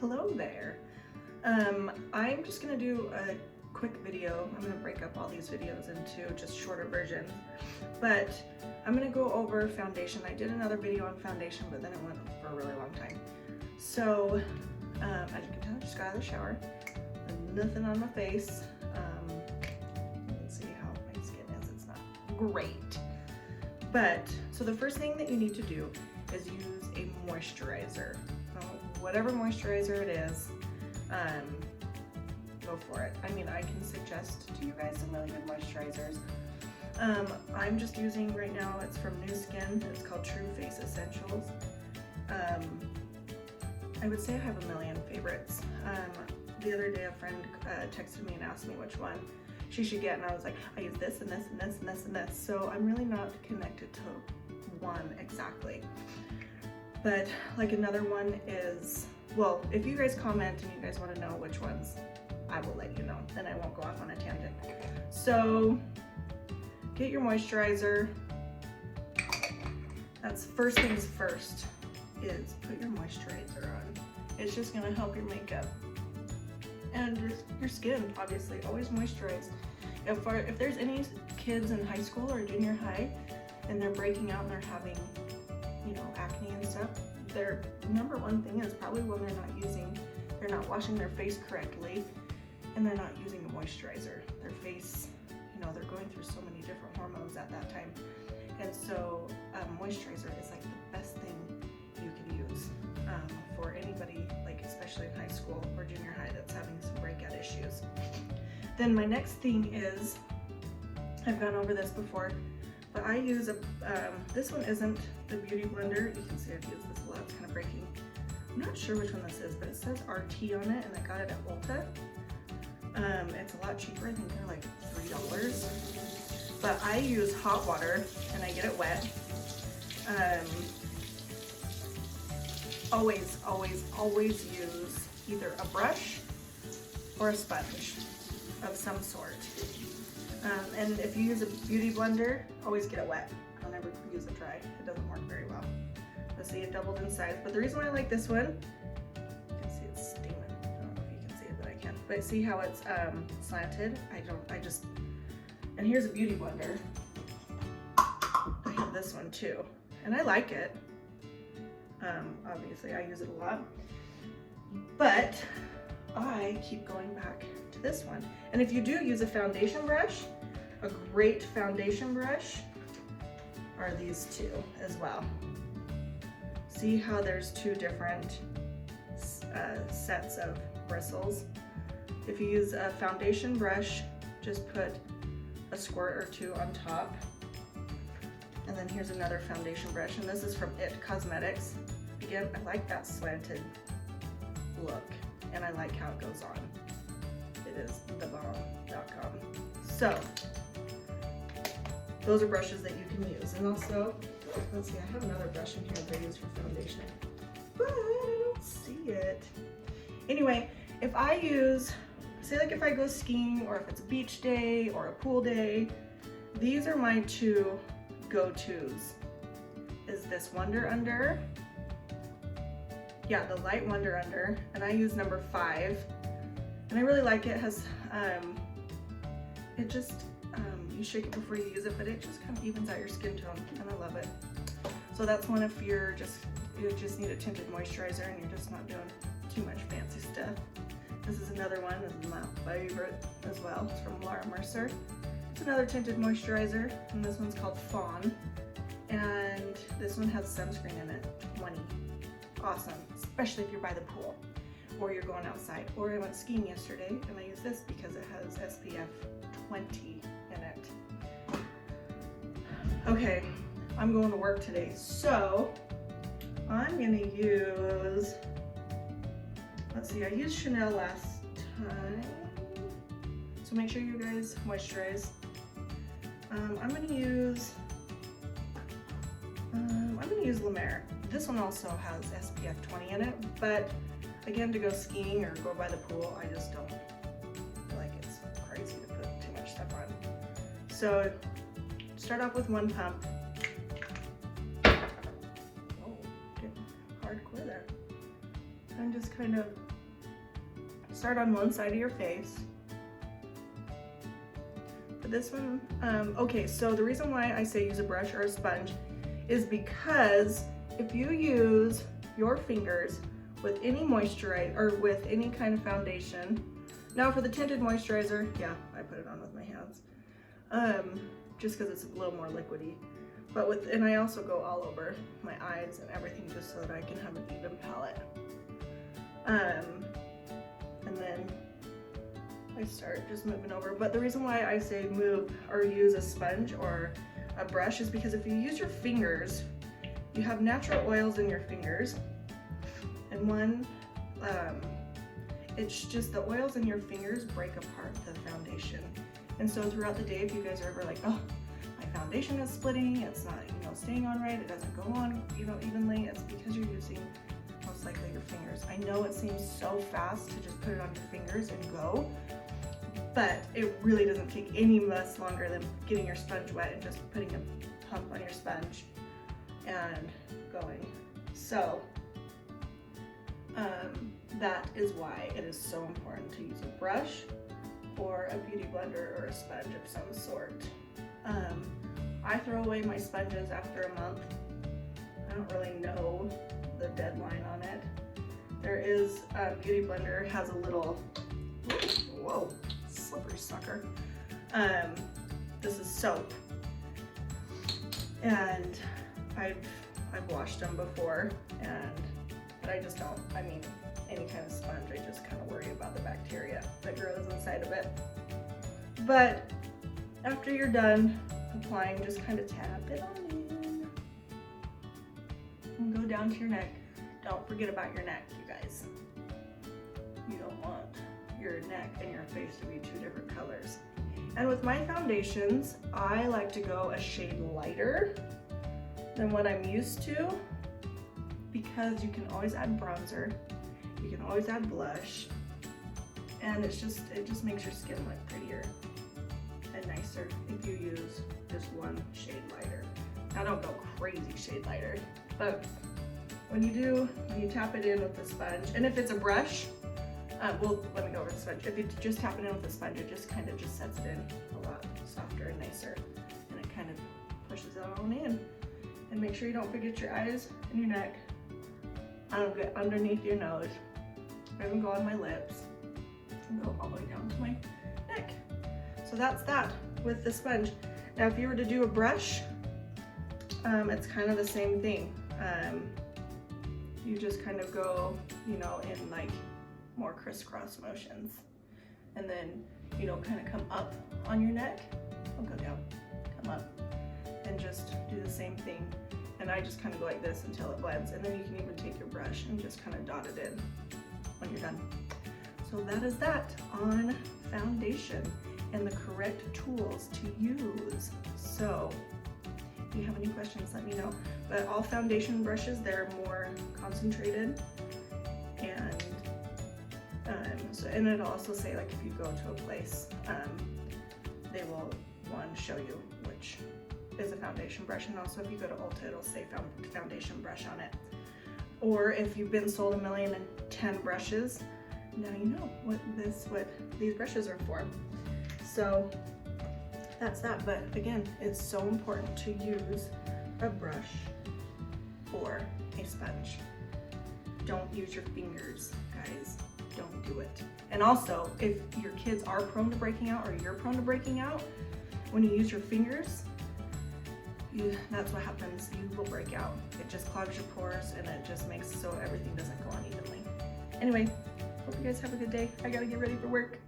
Hello there. I'm just gonna do a quick video. I'm gonna break up all these videos into just shorter versions, but I'm gonna go over foundation. I did another video on foundation, but then it went for a really long time. So, as you can tell, I just got out of the shower. Nothing on my face. Let's see how my skin is. It's not great. But, so the first thing that you need to do is use a moisturizer. Whatever moisturizer it is, go for it. I mean, I can suggest to you guys some really good moisturizers. I'm just using right now, it's from Nu Skin. It's called True Face Essentials. I would say I have a million favorites. The other day a friend texted me and asked me which one she should get, and I was like, I use this and this and this and this and this. So I'm really not connected to one exactly. But like another one is, well, if you guys comment and you guys want to know which ones, I will let you know, then I won't go off on a tangent. So get your moisturizer. That's first things first, is put your moisturizer on. It's just gonna help your makeup and your skin, obviously. Always moisturize. If there's any kids in high school or junior high and they're breaking out and they're having, you know, acne and stuff, their number one thing is probably when they're not washing their face correctly and they're not using a moisturizer. Their face, you know, they're going through so many different hormones at that time. And so moisturizer is like the best thing you can use for anybody, like especially in high school or junior high that's having some breakout issues. Then my next thing is, I've gone over this before, but I use this one isn't the Beauty Blender. You can see I've used this a lot, it's kind of breaking. I'm not sure which one this is, but it says RT on it and I got it at Ulta. It's a lot cheaper, I think they're like $3. But I use hot water and I get it wet. Always use either a brush or a sponge of some sort. And if you use a Beauty Blender, always get it wet. Don't ever use it dry. It doesn't work very well. Let's see, it doubled in size. But the reason why I like this one, you can see it's steaming. I don't know if you can see it, but I can. But see how it's slanted? And here's a Beauty Blender. I have this one too, and I like it. Obviously I use it a lot, but I keep going back to this one. And if you do use a foundation brush, a great foundation brush are these two as well. See how there's two different sets of bristles? If you use a foundation brush, just put a squirt or two on top. And then here's another foundation brush, and this is from IT Cosmetics. Again, I like that slanted look, and I like how it goes on. It is thebomb.com. So, those are brushes that you can use. And also, let's see, I have another brush in here that I use for foundation, but I don't see it. Anyway, if I use, say like if I go skiing, or if it's a beach day or a pool day, these are my two go-tos. Is this Wonder Under. Yeah, the light Wonder Under, and I use number 5, and I really like it. It has, it just, you shake it before you use it, but it just kind of evens out your skin tone, and I love it. So that's one if you just need a tinted moisturizer and you're just not doing too much fancy stuff. This is another one, this is my favorite as well. It's from Laura Mercier. It's another tinted moisturizer, and this one's called Fawn, and this one has sunscreen in it, 20. Awesome, especially if you're by the pool or you're going outside. Or I went skiing yesterday and I use this because it has SPF 20 in it. Okay, I'm going to work today, so I'm gonna use, let's see, I used Chanel last time, so make sure you guys moisturize. I'm gonna use La Mer. This one also has SPF 20 in it, but again, to go skiing or go by the pool, I just don't feel like it's crazy to put too much stuff on. So start off with one pump. Oh, getting hardcore there. And just kind of start on one side of your face. But this one, okay, so the reason why I say use a brush or a sponge is because if you use your fingers with any moisturizer or with any kind of foundation, now for the tinted moisturizer, yeah, I put it on with my hands, just because it's a little more liquidy. But and I also go all over my eyes and everything just so that I can have an even palette. And then I start just moving over. But the reason why I say move or use a sponge or a brush is because if you use your fingers, you have natural oils in your fingers, and it's just the oils in your fingers break apart the foundation. And so throughout the day, if you guys are ever like, oh, my foundation is splitting, it's not, staying on right, it doesn't go on, evenly, it's because you're using most likely your fingers. I know it seems so fast to just put it on your fingers and go, but it really doesn't take any less longer than getting your sponge wet and just putting a pump on your sponge and going. So that is why it is so important to use a brush or a beauty blender or a sponge of some sort. I throw away my sponges after a month. I don't really know the deadline on it. There is a beauty blender, has a little, whoa, slippery sucker. This is soap, and I've washed them before, but I just don't, any kind of sponge, I just kind of worry about the bacteria that grows inside of it. But after you're done applying, just kind of tap it on in and go down to your neck. Don't forget about your neck, you guys. You don't want your neck and your face to be two different colors. And with my foundations, I like to go a shade lighter than what I'm used to, because you can always add bronzer, you can always add blush, and it just makes your skin look prettier and nicer if you use just one shade lighter. Now don't go crazy shade lighter, but when you tap it in with the sponge, and if it's a brush, well, let me go over the sponge. If you just tap it in with the sponge, it just kind of just sets it in a lot softer and nicer, and it kind of pushes it on in. And make sure you don't forget your eyes and your neck. I don't get underneath your nose. I even go on my lips and go all the way down to my neck. So that's that with the sponge. Now, if you were to do a brush, it's kind of the same thing. You just kind of go, in like more crisscross motions, and then, kind of come up on your neck. Don't go down, come up, and just do the same thing. And I just kind of go like this until it blends, and then you can even take your brush and just kind of dot it in when you're done. So that is that on foundation and the correct tools to use. So if you have any questions, let me know. But all foundation brushes, they're more concentrated, and and it'll also say, like, if you go to a place, they will show you which is a foundation brush, and also if you go to Ulta, it'll say foundation brush on it. Or if you've been sold 1,010 brushes, now you know what these brushes are for. So that's that. But again, it's so important to use a brush or a sponge. Don't use your fingers, guys. Don't do it. And also, if your kids are prone to breaking out, or you're prone to breaking out, when you use your fingers, that's what happens. You will break out. It just clogs your pores, and it just makes so everything doesn't go on evenly. Anyway, hope you guys have a good day. I gotta get ready for work.